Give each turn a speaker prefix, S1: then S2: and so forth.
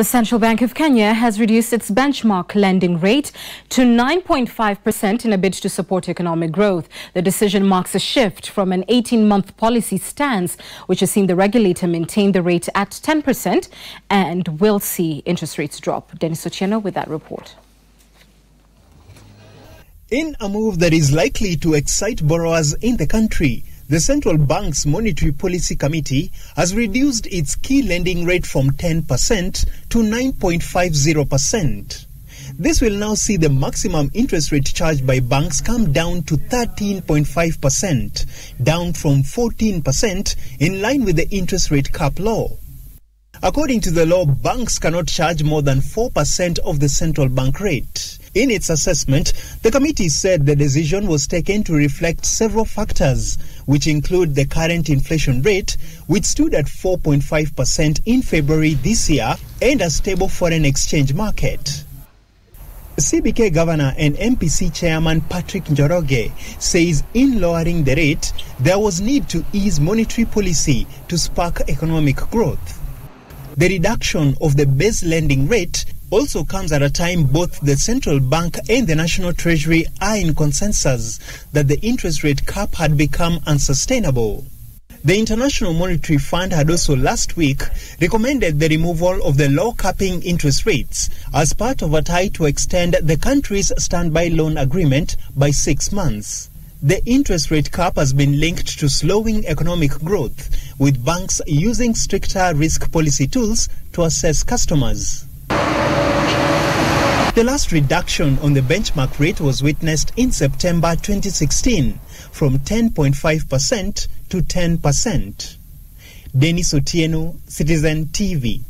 S1: The Central Bank of Kenya has reduced its benchmark lending rate to 9.5% in a bid to support economic growth. The decision marks a shift from an 18-month policy stance, which has seen the regulator maintain the rate at 10% and will see interest rates drop. Dennis Otieno with that report.
S2: In a move that is likely to excite borrowers in the country, the Central Bank's Monetary Policy Committee has reduced its key lending rate from 10% to 9.50%. This will now see the maximum interest rate charged by banks come down to 13.5%, down from 14%, in line with the interest rate cap law. According to the law, banks cannot charge more than 4% of the central bank rate. In its assessment, the committee said the decision was taken to reflect several factors, which include the current inflation rate, which stood at 4.5% in February this year, and a stable foreign exchange market. CBK Governor and MPC Chairman Patrick Njoroge says in lowering the rate, there was need to ease monetary policy to spark economic growth. The reduction of the base lending rate also comes at a time both the central bank and the National Treasury are in consensus that the interest rate cap had become unsustainable. The International Monetary Fund had also last week recommended the removal of the law capping interest rates as part of a try to extend the country's standby loan agreement by 6 months. The interest rate cap has been linked to slowing economic growth, with banks using stricter risk policy tools to assess customers. The last reduction on the benchmark rate was witnessed in September 2016 from 10.5% to 10%. Dennis Otieno, Citizen TV.